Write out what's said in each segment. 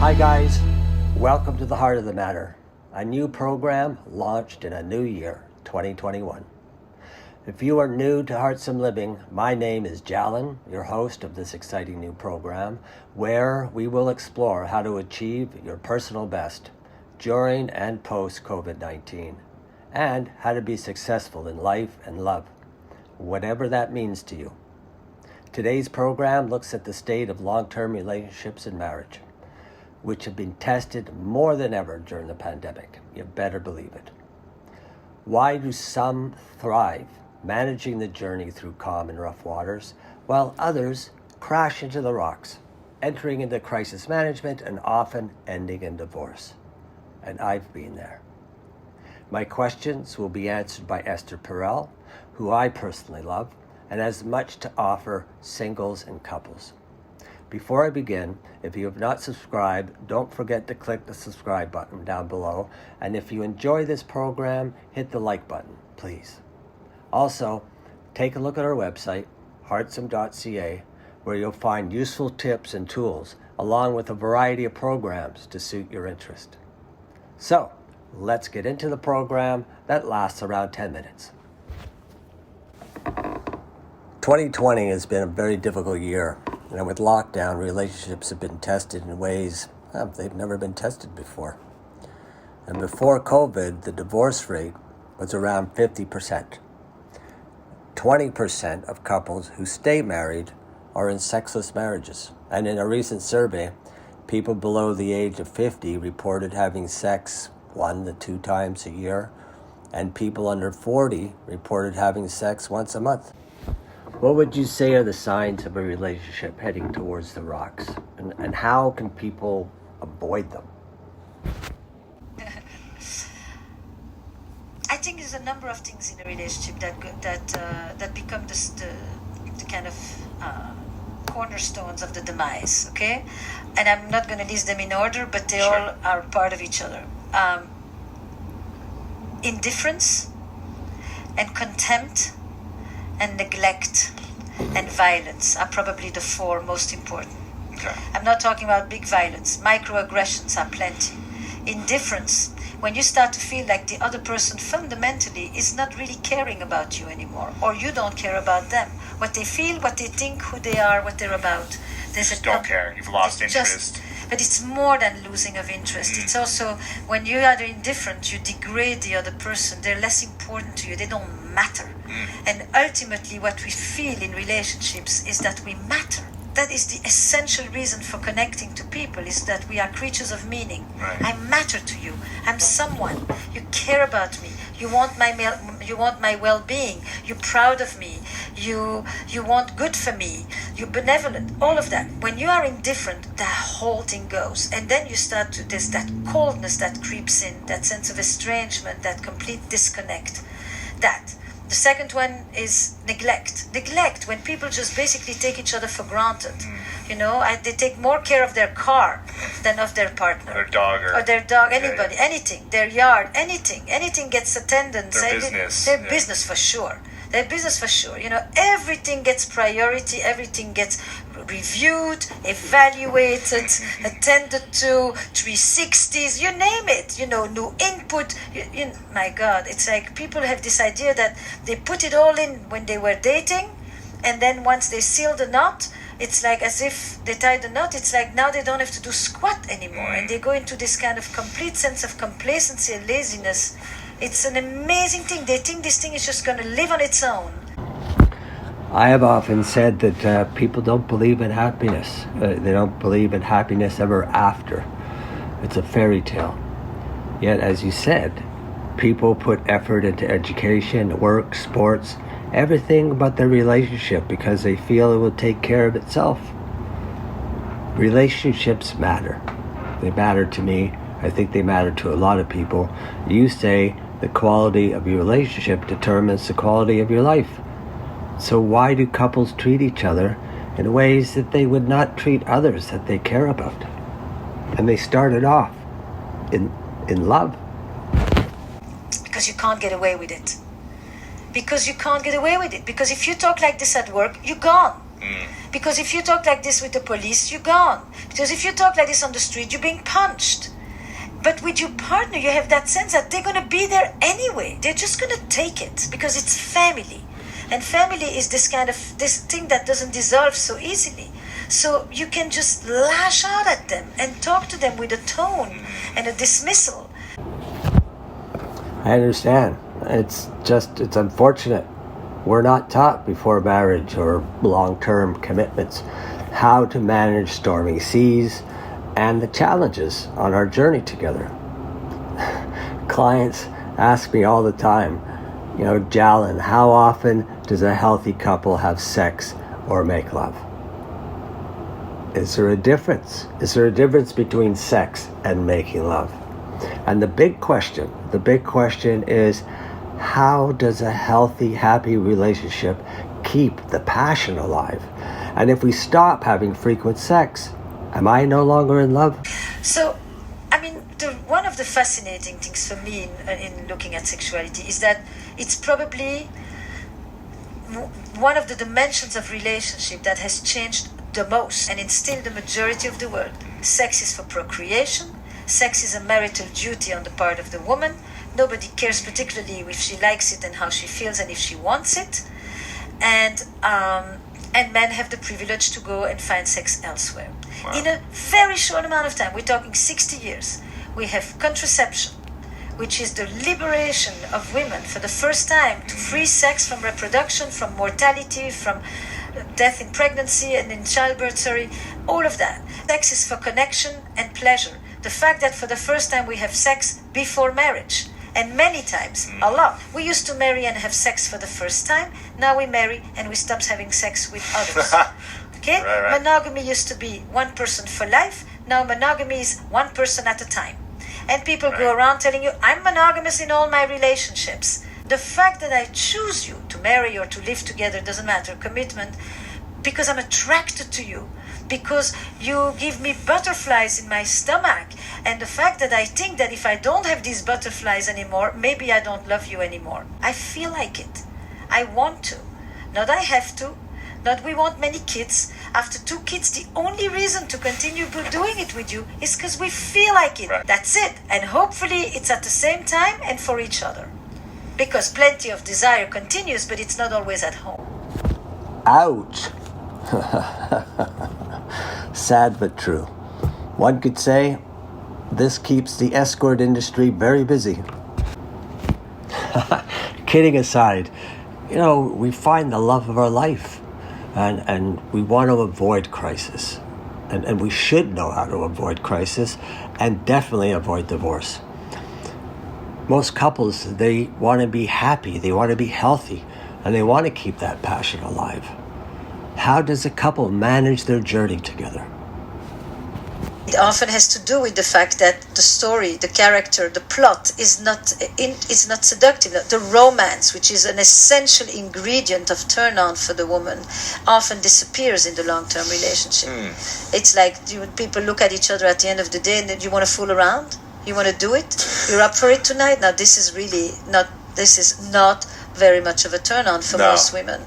Hi guys, welcome to the Heart of the Matter, a new program launched in a new year, 2021. If you are new to HEARTSUM Living, my name is JALLAN, your host of this exciting new program, where we will explore how to achieve your personal best during and post-COVID-19, and how to be successful in life and love, whatever that means to you. Today's program looks at the state of long-term relationships and marriage, which have been tested more than ever during the pandemic. You better believe it. Why do some thrive managing the journey through calm and rough waters, while others crash into the rocks, entering into crisis management and often ending in divorce? And I've been there. My questions will be answered by Esther PEREL, who I personally love, and has much to offer singles and couples. Before I begin, if you have not subscribed, don't forget to click the subscribe button down below. And if you enjoy this program, hit the like button, please. Also, take a look at our website, heartsum.ca, where you'll find useful tips and tools, along with a variety of programs to suit your interest. So, let's get into the program that lasts around 10 minutes. 2020 has been a very difficult year, and with lockdown, relationships have been tested in ways they've never been tested before. And before COVID, the divorce rate was around 50%. 20% of couples who stay married are in sexless marriages. And in a recent survey, people below the age of 50 reported having sex 1 to 2 times a year, and people under 40 reported having sex once a month. What would you say are the signs of a relationship heading towards the rocks? And how can people avoid them? I think there's a number of things in a relationship that become the kind of cornerstones of the demise, okay? And I'm not going to list them in order, but they all are part of each other. Indifference and contempt and neglect and violence are probably the 4 most important. Okay. I'm not talking about big violence. Microaggressions are plenty. Indifference, when you start to feel like the other person fundamentally is not really caring about you anymore, or you don't care about them. What they feel, what they think, who they are, what they're about. Just don't care. You've lost interest. But it's more than losing of interest. It's also when you are indifferent, you degrade the other person. They're less important to you. They don't matter. And ultimately, what we feel in relationships is that we matter. That is the essential reason for connecting to people, is that we are creatures of meaning. Right. I matter to you. I'm someone. You care about me. You want my well-being. You're proud of me. You want good for me. You're benevolent. All of that. When you are indifferent, the whole thing goes. And then you start to, there's that coldness that creeps in, that sense of estrangement, that complete disconnect. The second one is neglect. Neglect, when people just basically take each other for granted. You know, they take more care of their car than of their partner. Or their dog, anybody, anything. Their yard, anything. Anything gets attendance. Their business. Their business for sure. Their business for sure. You know, everything gets priority. Everything gets reviewed, evaluated, attended to, 360s, you name it, you know, new input. My God, it's like people have this idea that they put it all in when they were dating, and then once they seal the knot, it's like as if they tied the knot, it's like now they don't have to do squat anymore, and they go into this kind of complete sense of complacency and laziness. It's an amazing thing. They think this thing is just going to live on its own. I have often said that people don't believe in happiness. They don't believe in happiness ever after. It's a fairy tale. Yet, as you said, people put effort into education, work, sports, everything but their relationship because they feel it will take care of itself. Relationships matter. They matter to me. I think they matter to a lot of people. You say the quality of your relationship determines the quality of your life. So why do couples treat each other in ways that they would not treat others that they care about? And they started off in love. Because you can't get away with it. Because if you talk like this at work, you're gone. Because if you talk like this with the police, you're gone. Because if you talk like this on the street, you're being punched. But with your partner, you have that sense that they're going to be there anyway. They're just going to take it because it's family. And family is this thing that doesn't dissolve so easily. So you can just lash out at them and talk to them with a tone and a dismissal. I understand. It's unfortunate. We're not taught before marriage or long-term commitments how to manage stormy seas and the challenges on our journey together. Clients ask me all the time, Jallan, how often does a healthy couple have sex or make love? Is there a difference? Is there a difference between sex and making love? And the big question is, how does a healthy, happy relationship keep the passion alive? And if we stop having frequent sex, am I no longer in love? So, one of the fascinating things for me in looking at sexuality is that it's probably one of the dimensions of relationship that has changed the most, and it's still the majority of the world. Sex is for procreation. Sex is a marital duty on the part of the woman. Nobody cares particularly if she likes it and how she feels and if she wants it. And men have the privilege to go and find sex elsewhere. Wow. In a very short amount of time, we're talking 60 years, we have contraception, which is the liberation of women for the first time to free sex from reproduction, from mortality, from death in pregnancy and in childbirth, all of that. Sex is for connection and pleasure. The fact that for the first time we have sex before marriage. And many times, a lot. We used to marry and have sex for the first time. Now we marry and we stop having sex with others. Okay? Right. Monogamy used to be one person for life. Now monogamy is one person at a time. And people go around telling you, I'm monogamous in all my relationships. The fact that I choose you to marry or to live together doesn't matter, commitment, because I'm attracted to you, because you give me butterflies in my stomach, and the fact that I think that if I don't have these butterflies anymore, maybe I don't love you anymore. I feel like it. I want to. Not I have to. Not we want many kids. After 2 kids, the only reason to continue doing it with you is because we feel like it. Right. That's it. And hopefully it's at the same time and for each other. Because plenty of desire continues, but it's not always at home. Ouch. Sad but true. One could say this keeps the escort industry very busy. Kidding aside, we find the love of our life and we want to avoid crisis. And we should know how to avoid crisis and definitely avoid divorce. Most couples, they want to be happy, they want to be healthy, and they want to keep that passion alive. How does a couple manage their journey together? It often has to do with the fact that the story, the character, the plot is not seductive. The romance, which is an essential ingredient of turn-on for the woman, often disappears in the long-term relationship. It's like people look at each other at the end of the day and you want to fool around? You want to do it? You're up for it tonight? Now this is not very much of a turn-on for most women.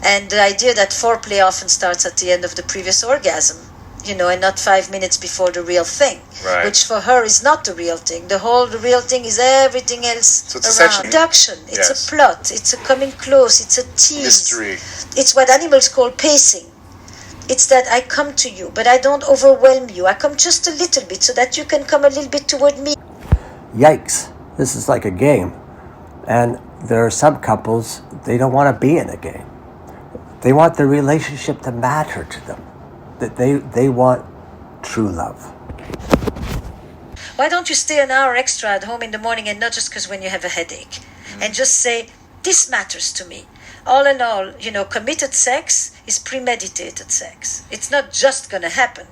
And the idea that foreplay often starts at the end of the previous orgasm, and not 5 minutes before the real thing, which for her is not the real thing. The real thing is everything else so it's around. Seduction, it's a plot, it's a coming close, it's a tease. Mystery. It's what animals call pacing. It's that I come to you, but I don't overwhelm you. I come just a little bit so that you can come a little bit toward me. Yikes, this is like a game. And there are some couples, they don't want to be in a game. They want the relationship to matter to them. That they want true love. Why don't you stay an hour extra at home in the morning and not just because when you have a headache? And just say, this matters to me. All in all, committed sex is premeditated sex. It's not just going to happen.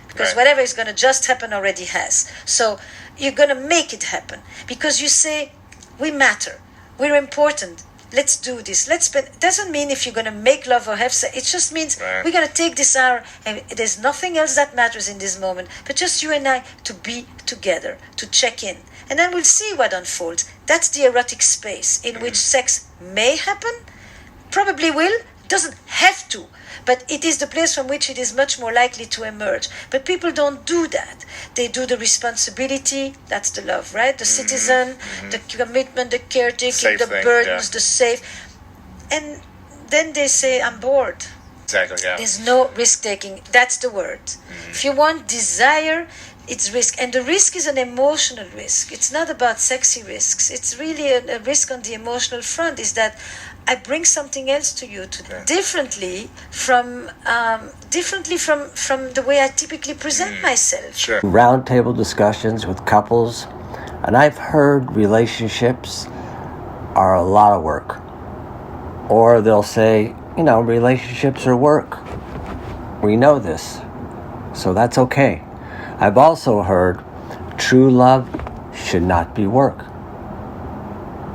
Because whatever is going to just happen already has. So you're going to make it happen. Because you say, we matter. We're important. Let's do this. It doesn't mean if you're going to make love or have sex. It just means we're going to take this hour and there's nothing else that matters in this moment. But just you and I to be together, to check in. And then we'll see what unfolds. That's the erotic space in which sex may happen. Probably will. doesn't have to, but it is the place from which it is much more likely to emerge. But people don't do that. They do the responsibility, that's the love, right? The citizen, the commitment, the caretaking, Safe the thing, burdens, yeah. the safe. And then they say, I'm bored. Exactly, yeah. There's no risk-taking. That's the word. If you want desire, it's risk. And the risk is an emotional risk. It's not about sexy risks. It's really a risk on the emotional front, is that I bring something else to you differently from the way I typically present myself. Sure. Roundtable discussions with couples, and I've heard relationships are a lot of work. Or they'll say, relationships are work. We know this, so that's okay. I've also heard true love should not be work.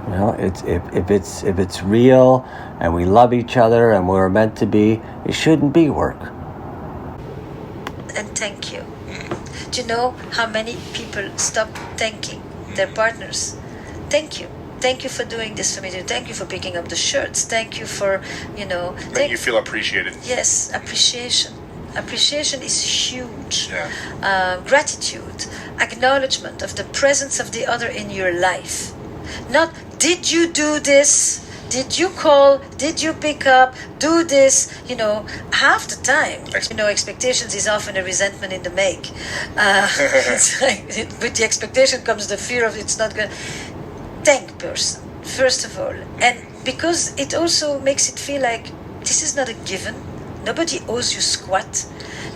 If it's real and we love each other and we're meant to be, it shouldn't be work. And thank you. Do you know how many people stop thanking their partners? Thank you. Thank you for doing this for me. Thank you for picking up the shirts. Thank you for, That you feel appreciated. Yes, appreciation. Appreciation is huge. Yeah. Gratitude, acknowledgement of the presence of the other in your life. Not, did you do this? Did you call? Did you pick up? Do this? Half the time, expectations is often a resentment in the make. It's like, with the expectation comes the fear of it's not good. Thank person, first of all. And because it also makes it feel like this is not a given. Nobody owes you squat.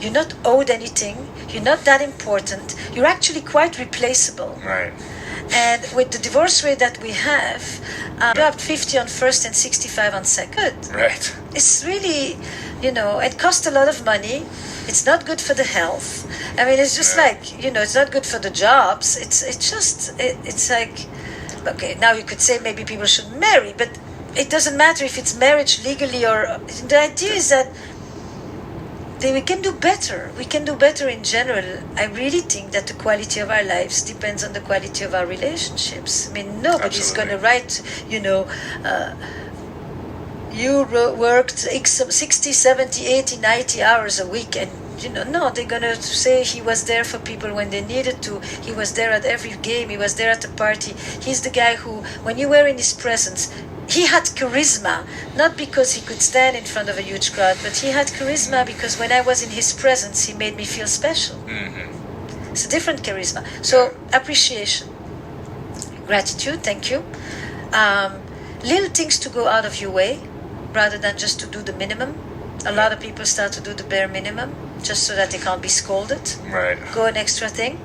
You're not owed anything. You're not that important. You're actually quite replaceable. Right. And with the divorce rate that we have, dropped 50 on first and 65 on second. Right. It's really, it costs a lot of money. It's not good for the health. I mean, it's just like, it's not good for the jobs. It's like, okay, now you could say maybe people should marry, but it doesn't matter if it's marriage legally or... The idea is that we can do better. We can do better in general. I really think that the quality of our lives depends on the quality of our relationships. I mean, nobody's going to write, you worked 60, 70, 80, 90 hours a week, and no, they're going to say he was there for people when they needed to. He was there at every game. He was there at the party. He's the guy who, when you were in his presence, he had charisma, not because he could stand in front of a huge crowd, but he had charisma because when I was in his presence, he made me feel special. Mm-hmm. It's a different charisma. So, appreciation, gratitude, thank you. Little things to go out of your way, rather than just to do the minimum. A lot of people start to do the bare minimum, just so that they can't be scolded. Right. Go an extra thing.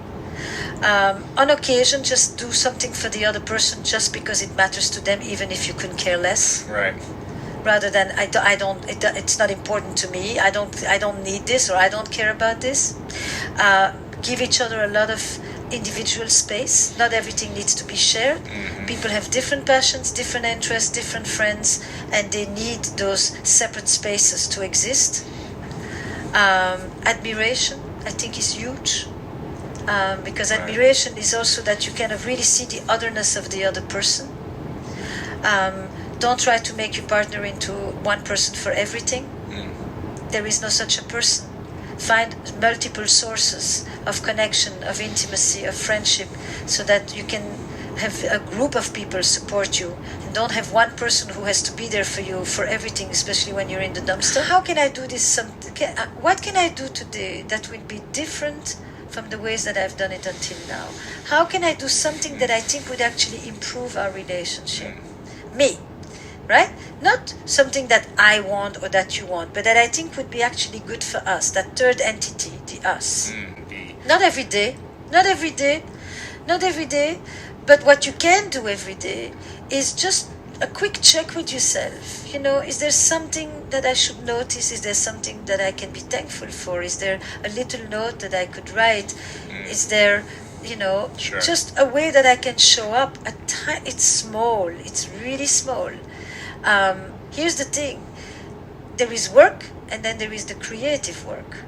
On occasion, just do something for the other person just because it matters to them, even if you couldn't care less. Right. Rather than it's not important to me. I don't need this, or I don't care about this. Give each other a lot of individual space. Not everything needs to be shared. Mm-hmm. People have different passions, different interests, different friends, and they need those separate spaces to exist. Admiration, I think, is huge. Because admiration is also that you kind of really see the otherness of the other person. Don't try to make your partner into one person for everything. There is no such a person. Find multiple sources of connection, of intimacy, of friendship, so that you can have a group of people support you, and don't have one person who has to be there for you for everything, especially when you're in the dumpster. How can I do this? What can I do today that will be different from the ways that I've done it until now? How can I do something that I think would actually improve our relationship? Me, right? Not something that I want or that you want, but that I think would be actually good for us, that third entity, the us. Not every day, not every day, not every day, but what you can do every day is just a quick check with yourself. Is there something that I should notice? Is there something that I can be thankful for? Is there a little note that I could write? Is there, Sure. just a way that I can show up? It's small. It's really small. Here's the thing. There is work, and then there is the creative work.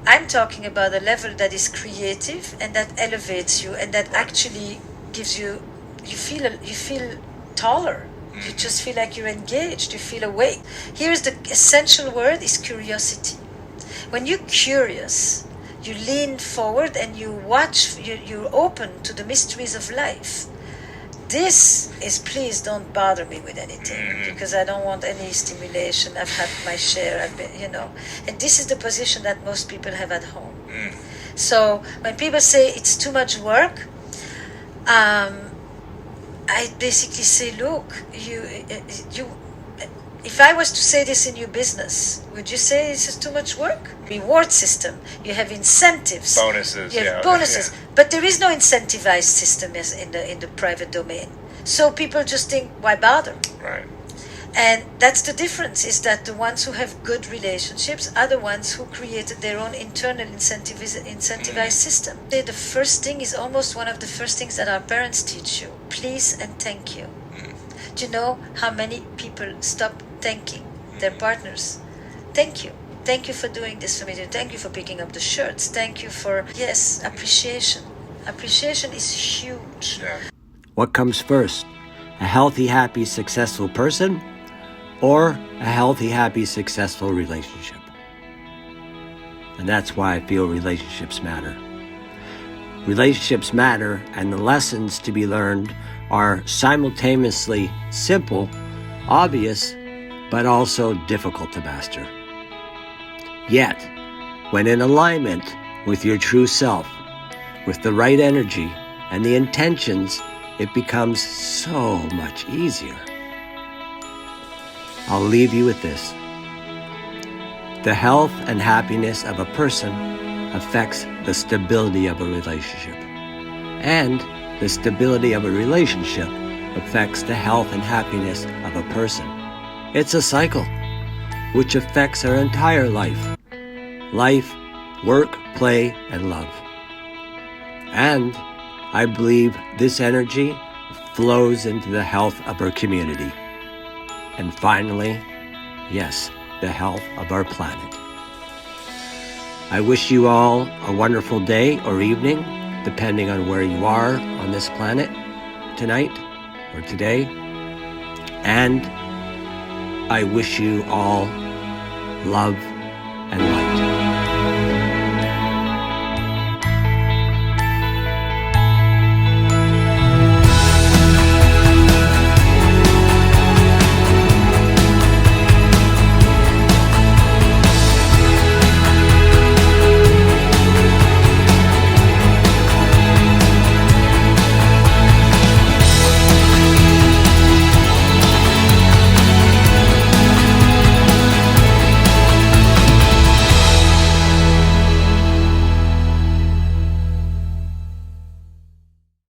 I'm talking about a level that is creative and that elevates you and that actually gives you feel taller. You just feel like you're engaged. You feel awake. Here's the essential word is curiosity. When you're curious, you lean forward and you watch, you're open to the mysteries of life. This is, please don't bother me with anything, because I don't want any stimulation. I've had my share, I've been, and this is the position that most people have at home. So when people say it's too much work, I basically say, look, you, if I was to say this in your business, would you say this is too much work? Reward system. You have incentives. Bonuses. You have bonuses. But there is no incentivized system as in the private domain. So people just think, why bother? Right. And that's the difference, is that the ones who have good relationships are the ones who created their own internal incentivized system. The first thing is almost one of the first things that our parents teach you. Please and thank you. Do you know how many people stop thanking their partners? Thank you. Thank you for doing this for me. Thank you for picking up the shirts. Thank you for, yes, appreciation. Appreciation is huge. Yeah. What comes first? A healthy, happy, successful person, or a healthy, happy, successful relationship? And that's why I feel relationships matter. Relationships matter, and the lessons to be learned are simultaneously simple, obvious, but also difficult to master. Yet, when in alignment with your true self, with the right energy and the intentions, it becomes so much easier. I'll leave you with this. The health and happiness of a person affects the stability of a relationship. And the stability of a relationship affects the health and happiness of a person. It's a cycle which affects our entire life. Life, work, play, and love. And I believe this energy flows into the health of our community. And finally, yes, the health of our planet. I wish you all a wonderful day or evening, depending on where you are on this planet tonight or today. And I wish you all love and light.